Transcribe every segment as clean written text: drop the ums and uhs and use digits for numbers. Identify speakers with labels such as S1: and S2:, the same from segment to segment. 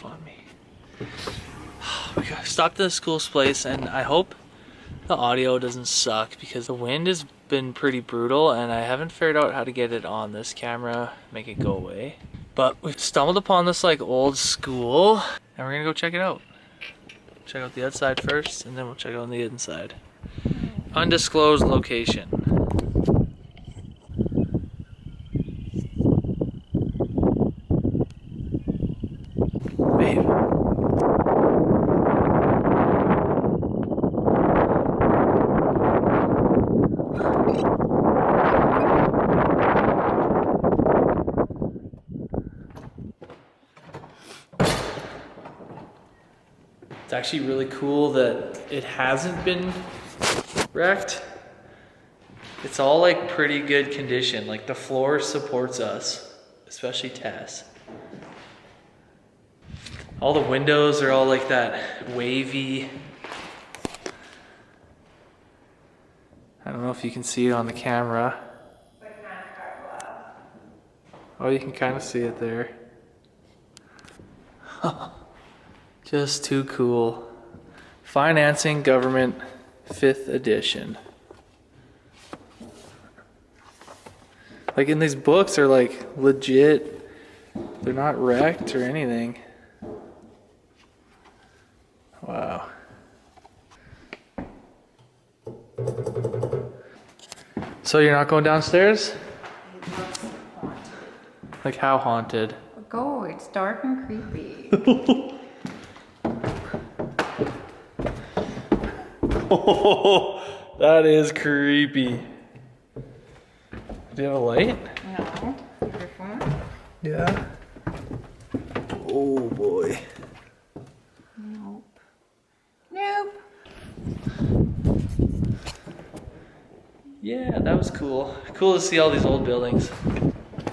S1: on me. We stopped at this coolest place, and I hope the audio doesn't suck because the wind has been pretty brutal and I haven't figured out how to get it on this camera, make it go away. But we've stumbled upon this like old school and we're gonna go check it out. Check out the outside first and then we'll check out the inside. Undisclosed location. Babe. It's actually really cool that it hasn't been wrecked. It's all like pretty good condition. Like the floor supports us, especially Tess. All the windows are all like that wavy. I don't know if you can see it on the camera. Oh, you can kind of see it there. Just too cool. Financing Government 5th edition. Like, in these books are like legit. They're not wrecked or anything. Wow. So you're not going downstairs? Like how haunted?
S2: Go, it's dark and creepy.
S1: Oh, that is creepy. Do you have a light?
S2: No. Your phone?
S1: Yeah. Oh boy.
S2: Nope. Nope.
S1: Yeah, that was cool. Cool to see all these old buildings.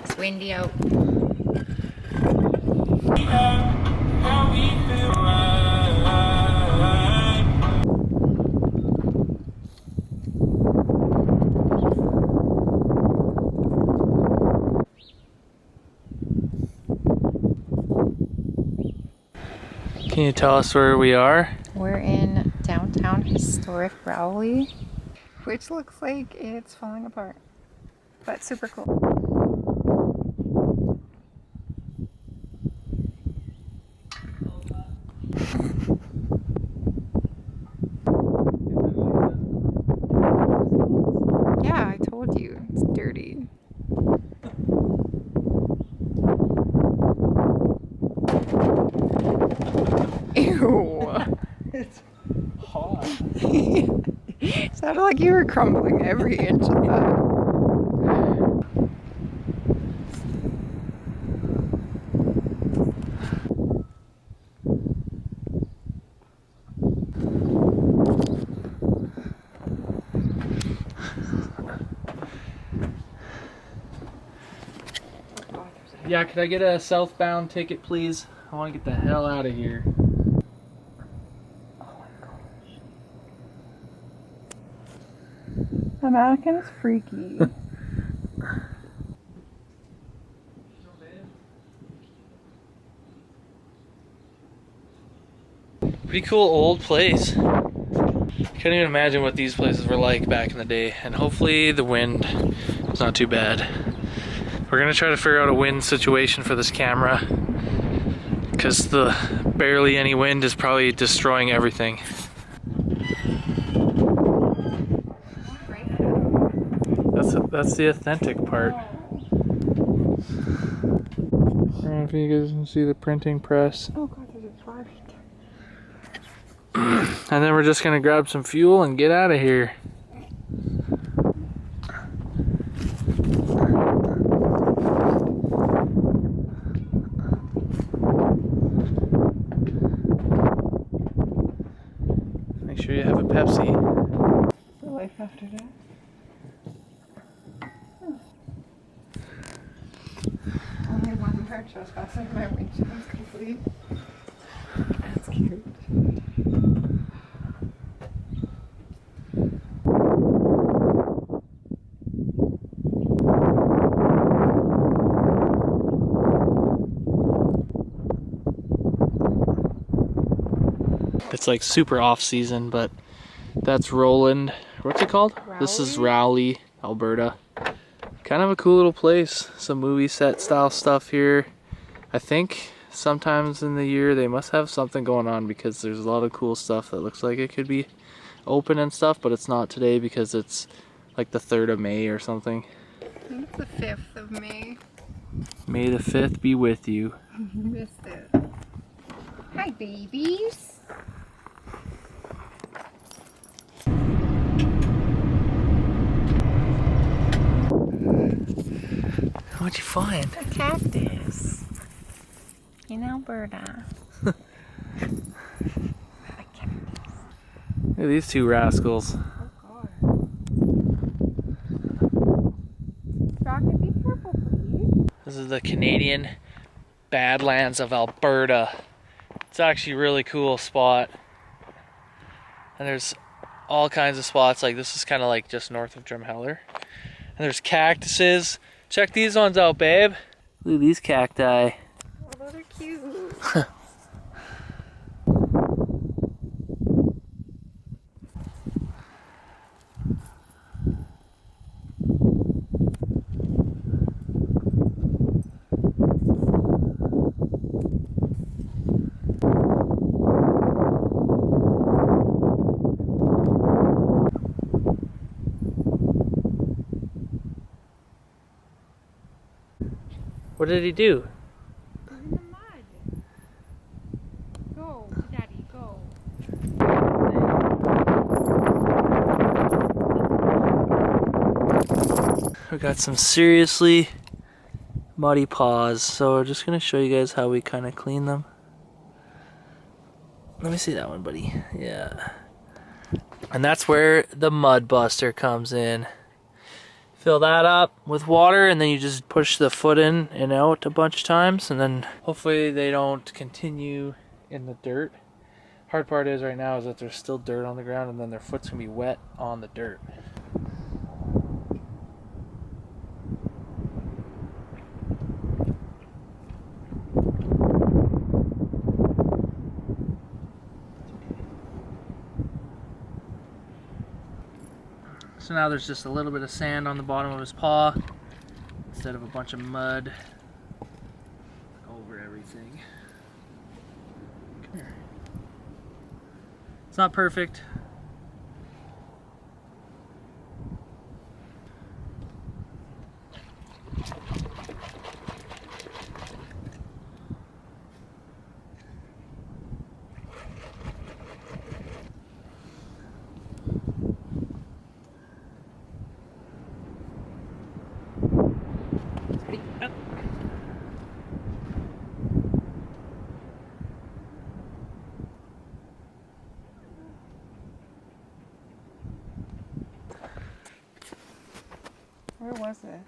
S2: It's windy out.
S1: Can you tell us where we are?
S2: We're in downtown historic Rowley, which looks like it's falling apart, but super cool. Yeah, I told you, it's dirty. Ew.
S1: It's hot.
S2: It sounded like you were crumbling every inch of that.
S1: Yeah, could I get a southbound ticket, please? I want to get the hell out of here.
S2: The mannequin is freaky.
S1: Pretty cool old place. Can't even imagine what these places were like back in the day. And hopefully the wind is not too bad. We're gonna try to figure out a wind situation for this camera, because the barely any wind is probably destroying everything. That's the authentic part. I don't know if you guys can see the printing press.
S2: Oh god, there's a flash.
S1: And then we're just gonna grab some fuel and get out of here. Make sure you have a Pepsi.
S2: The life after death. Only one car trespassing my windshield's complete. That's cute.
S1: It's like super off season, but that's Roland. What's it called?
S2: Rowley?
S1: This is Rowley, Alberta. Kind of a cool little place. Some movie set style stuff here. I think sometimes in the year they must have something going on because there's a lot of cool stuff that looks like it could be open and stuff, but it's not today because it's like the 3rd of May or something.
S2: I think it's the 5th of May.
S1: May the 5th be with you.
S2: Missed it. Hi, babies.
S1: What'd you find?
S2: A cactus in Alberta. A cactus.
S1: Look at these two rascals.
S2: Oh God. Rocket, be careful, please.
S1: This is the Canadian Badlands of Alberta. It's actually a really cool spot. And there's all kinds of spots. Like this is kind of like just north of Drumheller. And there's cactuses. Check these ones out, babe. Look at these cacti.
S2: Oh, those are cute.
S1: What did he do?
S2: In the mud. Go, Daddy, go.
S1: We got some seriously muddy paws, so we're just gonna show you guys how we kind of clean them. Let me see that one, buddy. Yeah. And that's where the mud buster comes in. Fill that up with water and then you just push the foot in and out a bunch of times, and then hopefully they don't continue in the dirt. Hard part is right now is that there's still dirt on the ground and then their foot's gonna be wet on the dirt. So now there's just a little bit of sand on the bottom of his paw instead of a bunch of mud over everything. Come here. It's not perfect.
S2: Where was it?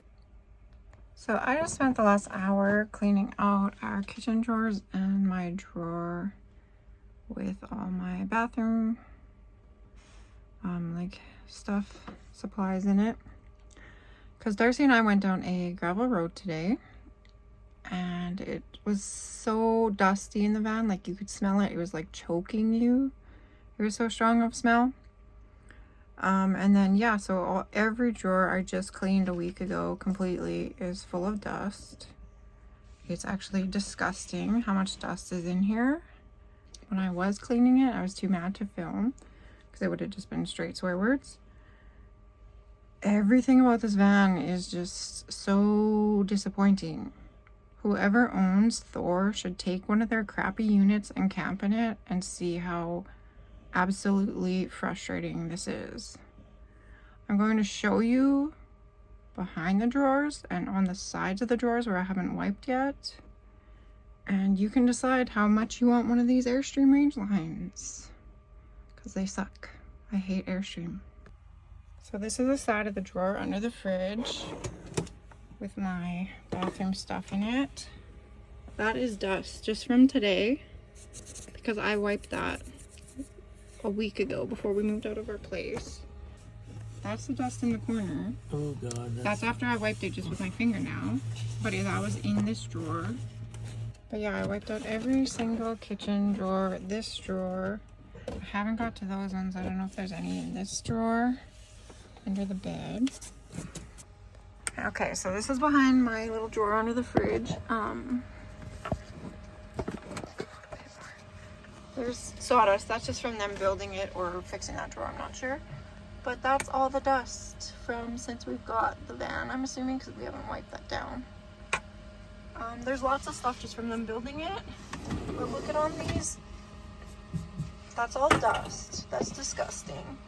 S2: So I just spent the last hour cleaning out our kitchen drawers and my drawer with all my bathroom like stuff, supplies in it. Because Darcy and I went down a gravel road today and it was so dusty in the van, like you could smell it. It was like choking you. It was so strong of smell. And then yeah, so every drawer I just cleaned a week ago completely is full of dust. It's actually disgusting how much dust is in here. When I was cleaning it, I was too mad to film because it would have just been straight swear words. Everything about this van is just so disappointing. Whoever owns Thor should take one of their crappy units and camp in it and see how absolutely frustrating this is. I'm going to show you behind the drawers and on the sides of the drawers where I haven't wiped yet, and you can decide how much you want one of these Airstream Rangelines because they suck. I hate Airstream. So this is the side of the drawer under the fridge with my bathroom stuff in it. That is dust just from today because I wiped that a week ago before we moved out of our place. That's the dust in the corner.
S1: Oh god.
S2: That's after I wiped it just with my finger now. But yeah, that was in this drawer. But yeah, I wiped out every single kitchen drawer, this drawer, I haven't got to those ones. I don't know if there's any in this drawer under the bed. Okay, so this is behind my little drawer under the fridge. There's sawdust. That's just from them building it or fixing that drawer. I'm not sure. But that's all the dust from since we've got the van, I'm assuming, because we haven't wiped that down. There's lots of stuff just from them building it. But look at all these. That's all dust. That's disgusting.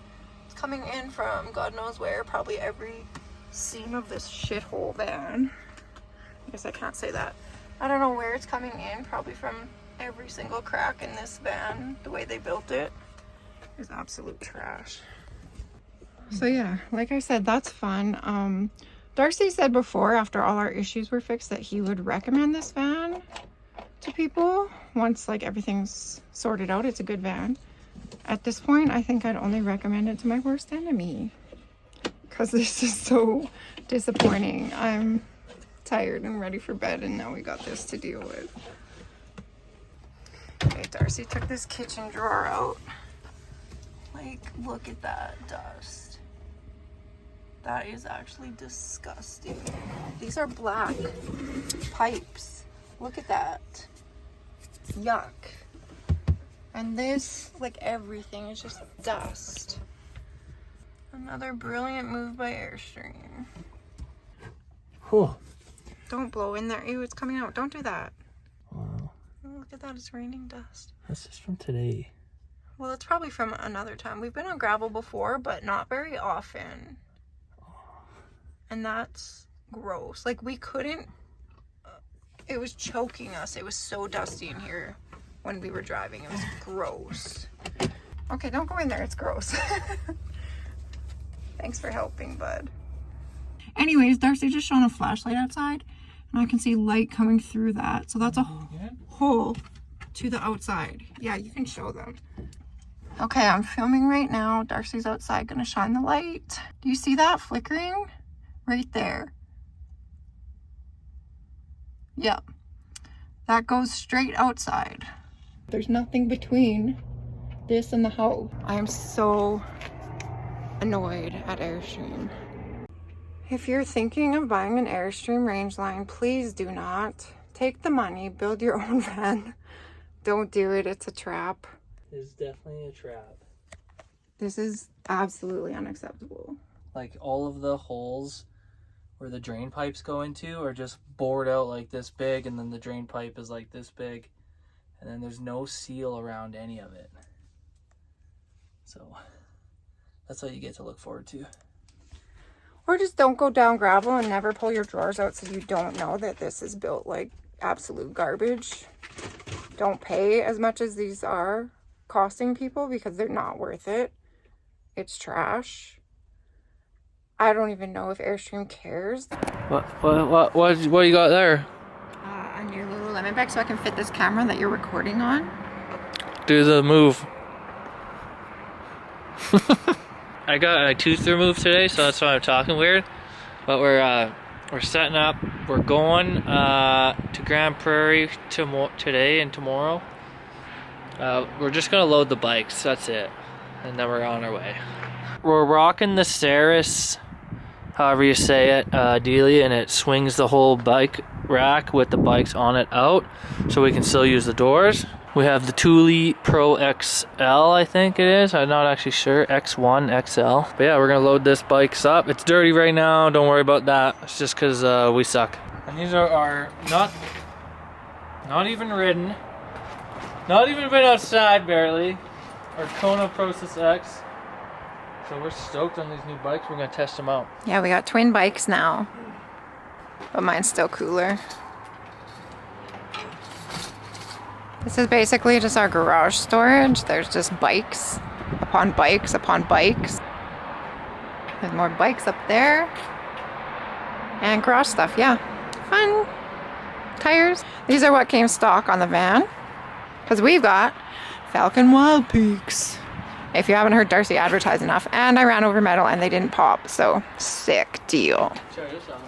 S2: It's coming in from God knows where, probably every seam of this shithole van. I guess I can't say that. I don't know where it's coming in, probably from every single crack in this van. The way they built it is absolute trash. So yeah, like I said, that's fun. Darcy said before, after all our issues were fixed, that he would recommend this van to people once like everything's sorted out. It's a good van. At this point, I think I'd only recommend it to my worst enemy, because this is so disappointing. I'm tired and ready for bed, and now we got this to deal with. Okay, Darcy took this kitchen drawer out. Like, look at that dust. That is actually disgusting. These are black pipes. Look at that. Yuck. And this, like everything, is just dust. Another brilliant move by Airstream.
S1: Whew.
S2: Don't blow in there. Ew, it's coming out. Don't do that.
S1: Wow.
S2: Look at that, it's raining dust.
S1: That's just from today.
S2: Well, it's probably from another time. We've been on gravel before, but not very often. And that's gross. Like, we couldn't, it was choking us. It was so dusty in here when we were driving. It was gross. Okay, don't go in there. It's gross. Thanks for helping, bud. Anyways, Darcy just shone a flashlight outside, and I can see light coming through that. So that's a hole to the outside. Yeah, you can show them. Okay, I'm filming right now. Darcy's outside, gonna shine the light. Do you see that flickering? Right there. Yep. That goes straight outside. There's nothing between this and the house. I am so annoyed at Airstream. If you're thinking of buying an Airstream Rangeline, please do not. Take the money, build your own van. Don't do it, it's a trap.
S1: It's definitely a trap.
S2: This is absolutely unacceptable.
S1: Like, all of the holes where the drain pipes go into are just bored out like this big, and then the drain pipe is like this big, and then there's no seal around any of it. So that's what you get to look forward to.
S2: Or just don't go down gravel and never pull your drawers out so you don't know that this is built like absolute garbage. Don't pay as much as these are costing people, because they're not worth it. It's trash. I don't even know if Airstream cares.
S1: What do you got there?
S2: A new Lululemon bag so I can fit this camera that you're recording on.
S1: Do the move. I got a tooth removed today, so that's why I'm talking weird. But we're setting up. We're going to Grande Prairie today and tomorrow. We're just gonna load the bikes. That's it, and then we're on our way. We're rocking the Ceres, however you say it, Delia, and it swings the whole bike rack with the bikes on it out, so we can still use the doors. We have the Thule Pro XL, I think it is. I'm not actually sure. X1, XL. But yeah, we're gonna load this bikes up. It's dirty right now. Don't worry about that. It's just because we suck. And these are not even ridden. Not even been outside barely. Our Kona Process X. So we're stoked on these new bikes. We're gonna test them out.
S2: Yeah, we got twin bikes now, but mine's still cooler. This is basically just our garage storage. There's just bikes upon bikes upon bikes. There's more bikes up there. And garage stuff, yeah. Fun. Tires. These are what came stock on the van. Because we've got Falcon Wild Peaks. If you haven't heard Darcy advertise enough. And I ran over metal and they didn't pop. So, sick deal.
S1: Check this out.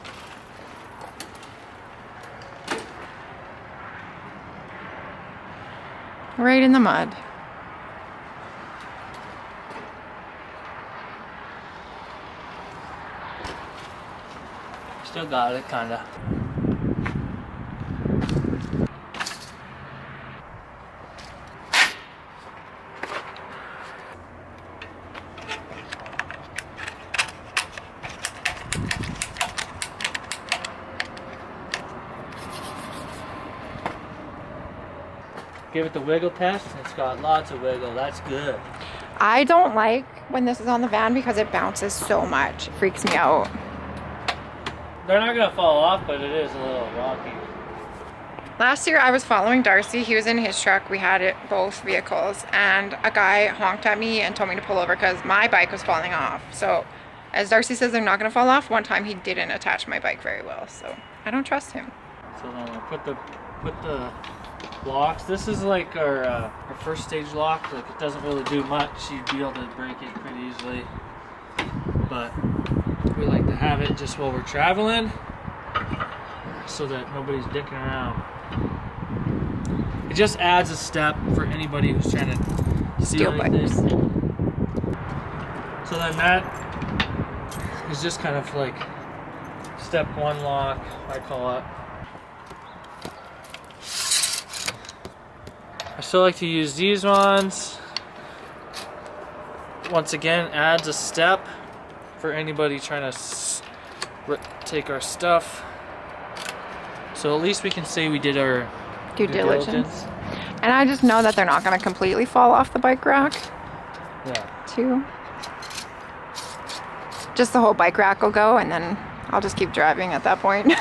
S2: Right in the mud.
S1: Still got it, kinda. Give it the wiggle test. It's got lots of wiggle. That's good.
S2: I don't like when this is on the van because it bounces so much. It freaks me out.
S1: They're not gonna fall off, but it is a little rocky.
S2: Last year I was following Darcy. He was in his truck. We had it, both vehicles, and a guy honked at me and told me to pull over because my bike was falling off. So as Darcy says, they're not gonna fall off. One time he didn't attach my bike very well, so I don't trust him.
S1: So then I put the locks. This is like our first stage lock. Like, it doesn't really do much. You'd be able to break it pretty easily, but we like to have it just while we're traveling so that nobody's dicking around. It just adds a step for anybody who's trying to steal anything. So then that is just kind of like step one lock, I call it. I still like to use these ones. Once again, adds a step for anybody trying to take our stuff. So at least we can say we did our
S2: due diligence. And I just know that they're not going to completely fall off the bike rack.
S1: Yeah.
S2: Too. Just the whole bike rack will go, and then I'll just keep driving at that point.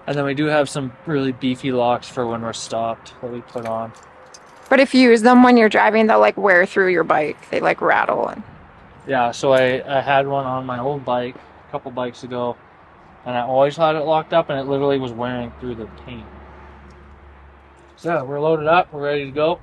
S1: And then we do have some really beefy locks for when we're stopped that we put on.
S2: But if you use them when you're driving, they'll like wear through your bike. They like rattle. And
S1: yeah, so I had one on my old bike a couple bikes ago, and I always had it locked up, and it literally was wearing through the paint. So we're loaded up, we're ready to go.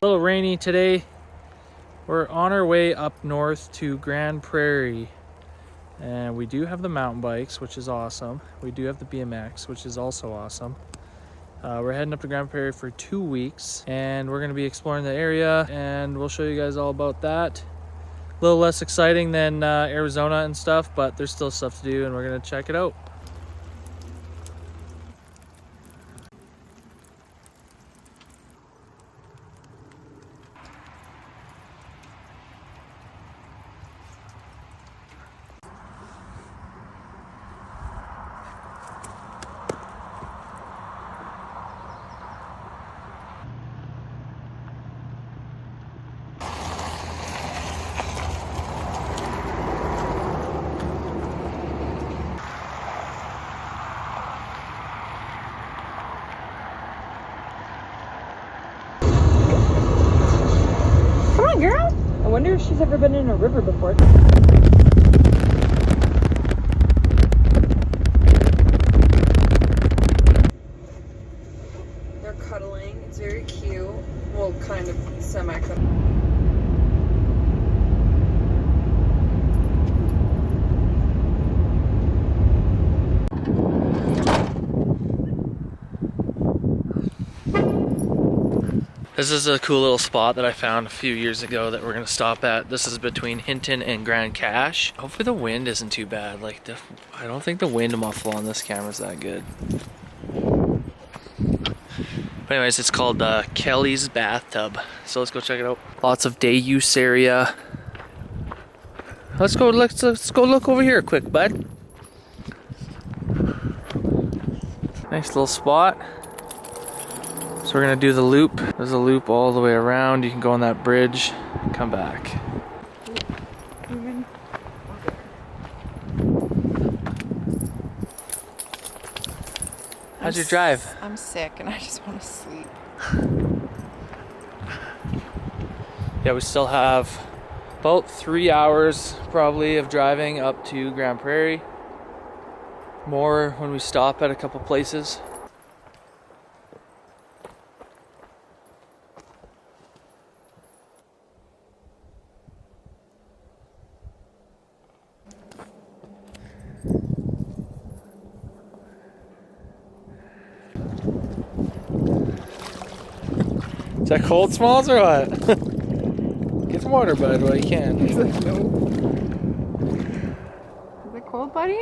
S1: A little rainy today. We're on our way up north to Grande Prairie, and we do have the mountain bikes, which is awesome. We do have the BMX, which is also awesome. We're heading up to Grande Prairie for 2 weeks, and we're going to be exploring the area, and we'll show you guys all about that. A little less exciting than Arizona and stuff, but there's still stuff to do, and we're going to check it out.
S2: Girl, I wonder if she's ever been in a river before. They're cuddling. It's very cute. Well, kind of semi-cuddling.
S1: This is a cool little spot that I found a few years ago that we're gonna stop at. This is between Hinton and Grande Cache. Hopefully the wind isn't too bad. Like, I don't think the wind muffle on this camera is that good. But anyways, it's called Kelly's Bathtub. So let's go check it out. Lots of day use area. Let's go look over here quick, bud. Nice little spot. So we're gonna do the loop. There's a loop all the way around. You can go on that bridge, come back. How's your drive?
S2: I'm sick and I just want to sleep.
S1: Yeah, we still have about 3 hours probably of driving up to Grande Prairie. More when we stop at a couple places. Is that cold, Smalls, or what? Get some water, bud, while you can.
S2: He's like, no. Is it cold, buddy?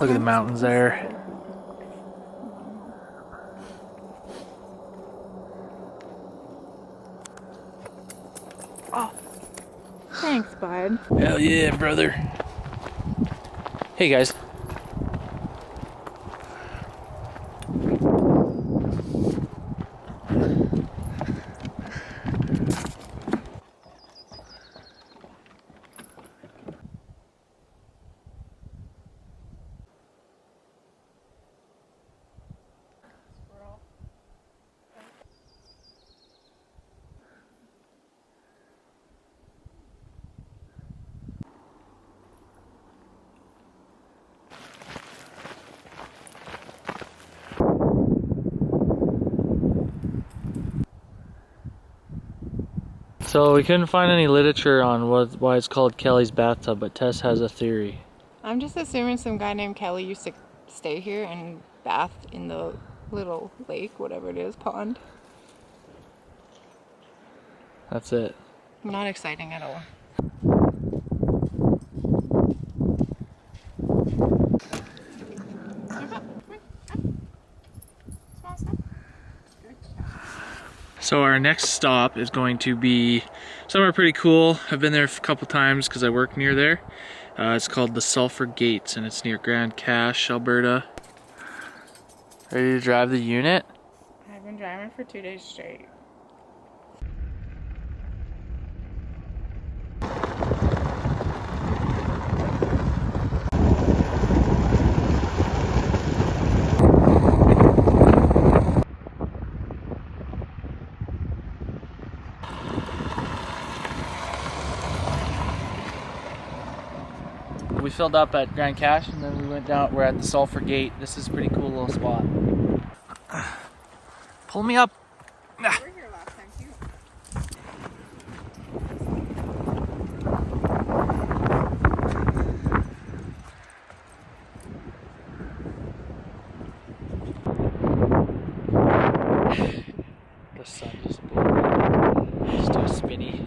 S1: Look at the mountains there.
S2: Oh, thanks, bud.
S1: Hell yeah, brother. Hey, guys. So we couldn't find any literature on why it's called Kelly's Bathtub, but Tess has a theory.
S2: I'm just assuming some guy named Kelly used to stay here and bath in the little lake, whatever it is, pond.
S1: That's it.
S2: Not exciting at all.
S1: So our next stop is going to be somewhere pretty cool. I've been there a couple times because I work near there. It's called the Sulphur Gate, and it's near Grande Cache, Alberta. Ready to drive the unit?
S2: I've been driving for 2 days straight.
S1: We filled up at Grande Cache and then we went down. We're at the Sulphur Gate. This is a pretty cool little spot. Pull me up.
S2: We were here last time too.
S1: The sun just blew. Just too spinny.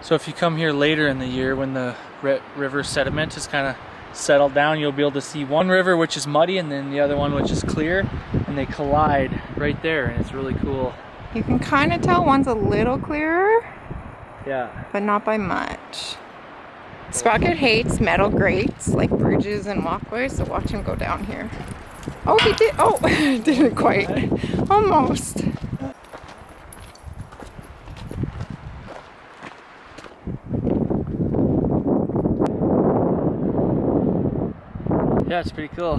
S1: So if you come here later in the year when the river sediment is kind of settled down, you'll be able to see one river which is muddy and then the other one which is clear, and they collide right there, and it's really cool.
S2: You can kind of tell one's a little clearer,
S1: Yeah.
S2: but not by much. Sprocket hates metal grates like bridges and walkways, so watch him go down here. Oh, he did. Oh, didn't quite. Almost.
S1: Yeah, it's pretty cool.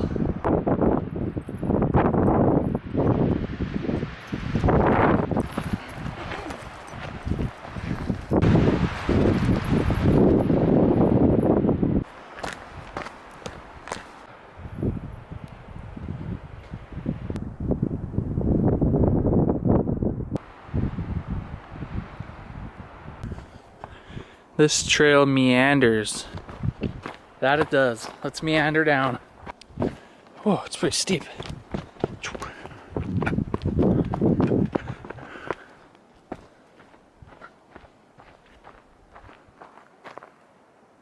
S1: This trail meanders. That it does. Let's meander down. Whoa, it's pretty steep.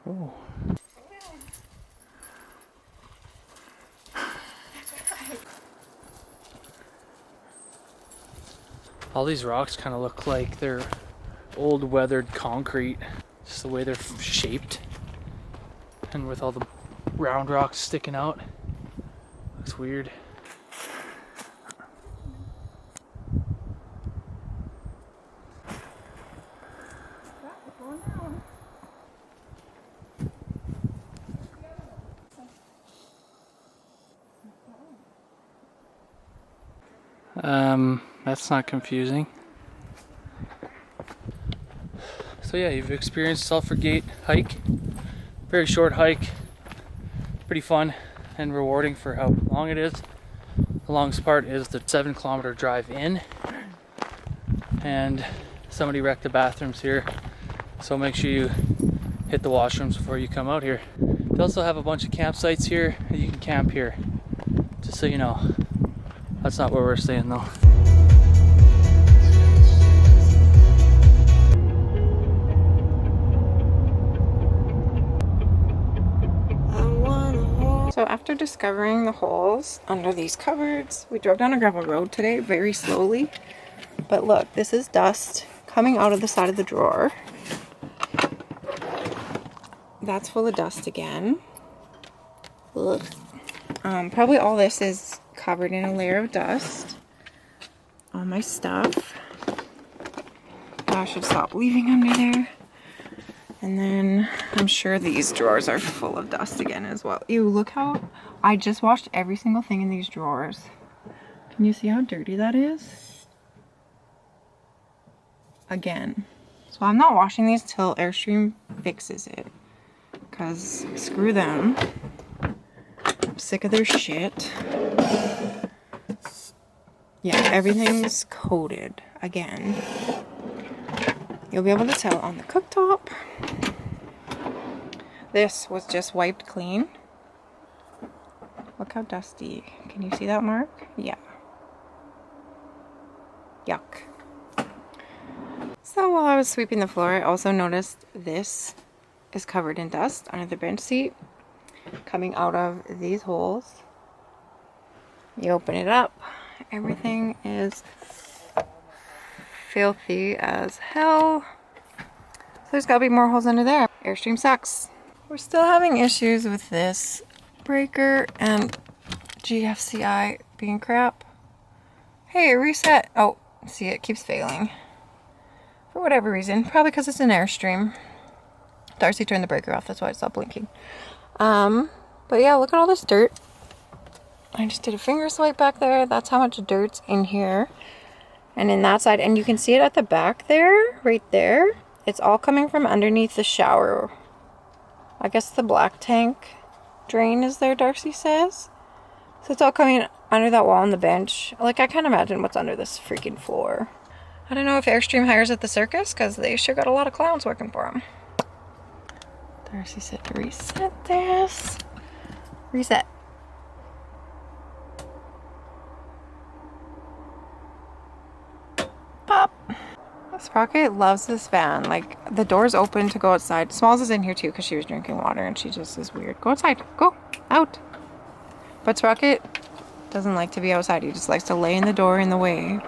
S1: Oh. All these rocks kind of look like they're old weathered concrete, just the way they're shaped, and with all the round rocks sticking out. Looks weird. That's not confusing. So yeah, you've experienced Sulphur Gate hike. Very short hike. Pretty fun and rewarding for how long it is. The longest part is the 7-kilometer drive in. And somebody wrecked the bathrooms here. So make sure you hit hit the washrooms before you come out here. They also have a bunch of campsites here. You can camp here, just so you know. That's not where we're staying though.
S2: So after discovering the holes under these cupboards, we drove down a gravel road today very slowly. But look, this is dust coming out of the side of the drawer. That's full of dust again. Ugh. Probably all this is covered in a layer of dust. All my stuff. I should stop leaving under there. And then I'm sure these drawers are full of dust again as well. Ew, look how I just washed every single thing in these drawers. Can you see how dirty that is? Again. So I'm not washing these till Airstream fixes it. Because screw them. I'm sick of their shit. Yeah, everything's coated again. You'll be able to tell on the cooktop. This was just wiped clean. Look how dusty. Can you see that mark? Yeah. Yuck. So while I was sweeping the floor, I also noticed this is covered in dust under the bench seat coming out of these holes. You open it up, everything is filthy as hell. So there's gotta be more holes under there. Airstream sucks. We're still having issues with this breaker and GFCI being crap. Hey, reset. Oh, see, it keeps failing. For whatever reason. Probably because it's an Airstream. Darcy turned the breaker off, that's why it stopped blinking. But yeah, look at all this dirt. I just did a finger swipe back there. That's how much dirt's in here. And in that side, and you can see it at the back there, right there. It's all coming from underneath the shower. I guess the black tank drain is there, Darcy says. So it's all coming under that wall on the bench. Like, I can't imagine what's under this freaking floor. I don't know if Airstream hires at the circus, because they sure got a lot of clowns working for them. Darcy said to reset this. Reset. Pop. Sprocket loves this van. Like, the door's open to go outside. Smalls is in here too because she was drinking water and she just is weird. Go outside. Go. Out. But Sprocket doesn't like to be outside. He just likes to lay in the door in the way.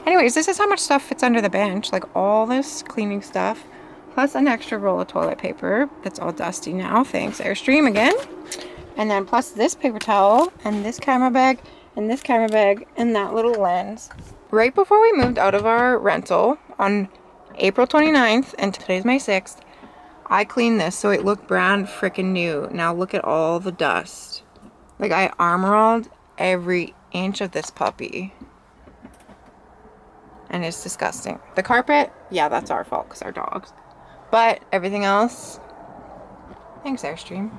S2: Anyways, this is how much stuff fits under the bench. Like, all this cleaning stuff. Plus an extra roll of toilet paper that's all dusty now. Thanks, Airstream again. And then plus this paper towel and this camera bag and this camera bag and that little lens. Right before we moved out of our rental on April 29th, and today's May 6th, I cleaned this so it looked brand freaking new. Now look at all the dust. Like, I armoralled every inch of this puppy. And it's disgusting. The carpet, yeah, that's our fault because our dogs. But everything else, thanks Airstream.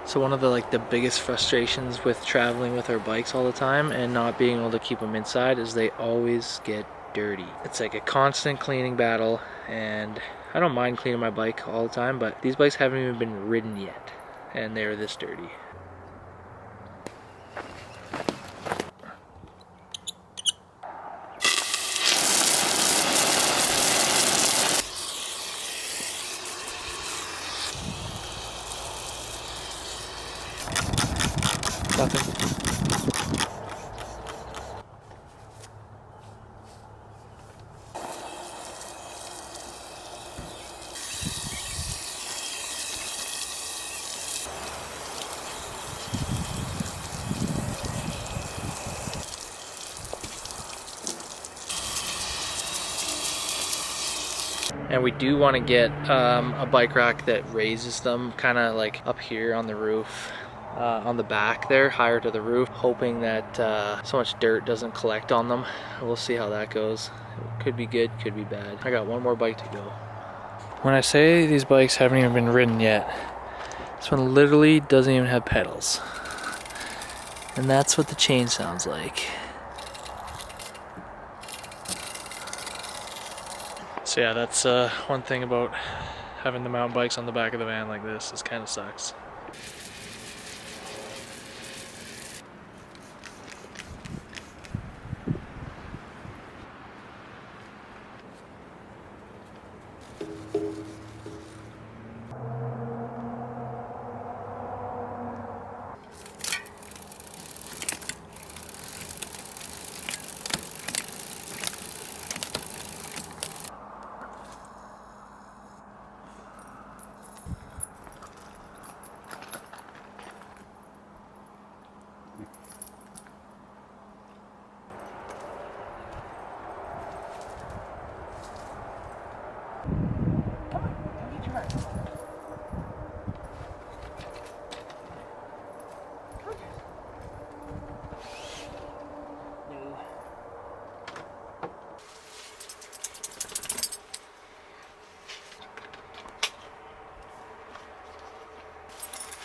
S1: So one of the biggest frustrations with traveling with our bikes all the time and not being able to keep them inside is they always get dirty. It's like a constant cleaning battle, and I don't mind cleaning my bike all the time, but these bikes haven't even been ridden yet and they're this dirty. Nothing. And we do want to get a bike rack that raises them kind of like up here on the roof, on the back there, higher to the roof, hoping that so much dirt doesn't collect on them. We'll see how that goes. It could be good, could be bad. I got one more bike to go. When I say these bikes haven't even been ridden yet, This one literally doesn't even have pedals. And that's what the chain sounds like. So yeah, that's one thing about having the mountain bikes on the back of the van like this. It kind of sucks.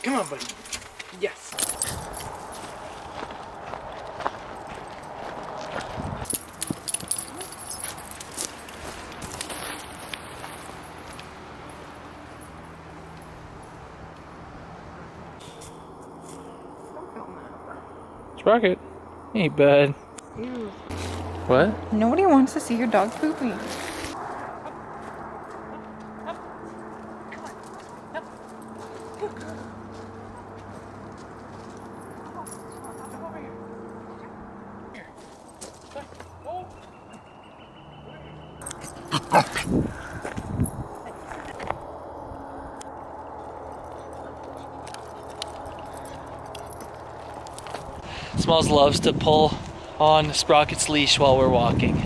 S1: Come on, buddy. Yes. Sprocket. Ain't bad.
S2: Ew.
S1: What?
S2: Nobody wants to see your dog pooping.
S1: Smalls loves to pull on Sprocket's leash while we're walking.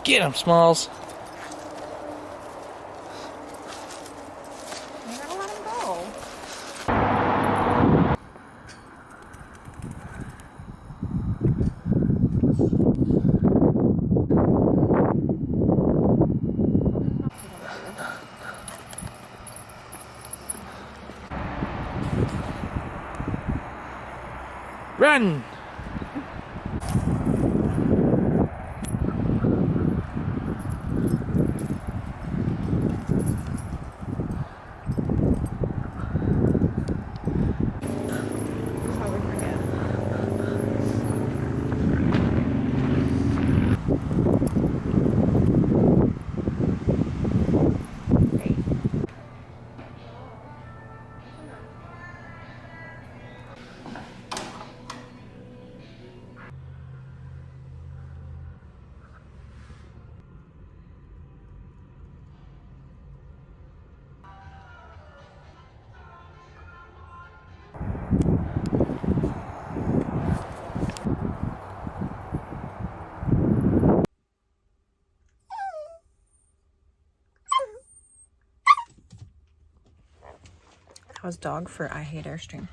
S1: Get him, Smalls.
S2: You gotta let him go.
S1: Run!
S2: How we forget. Great. How's dog for I hate Airstream?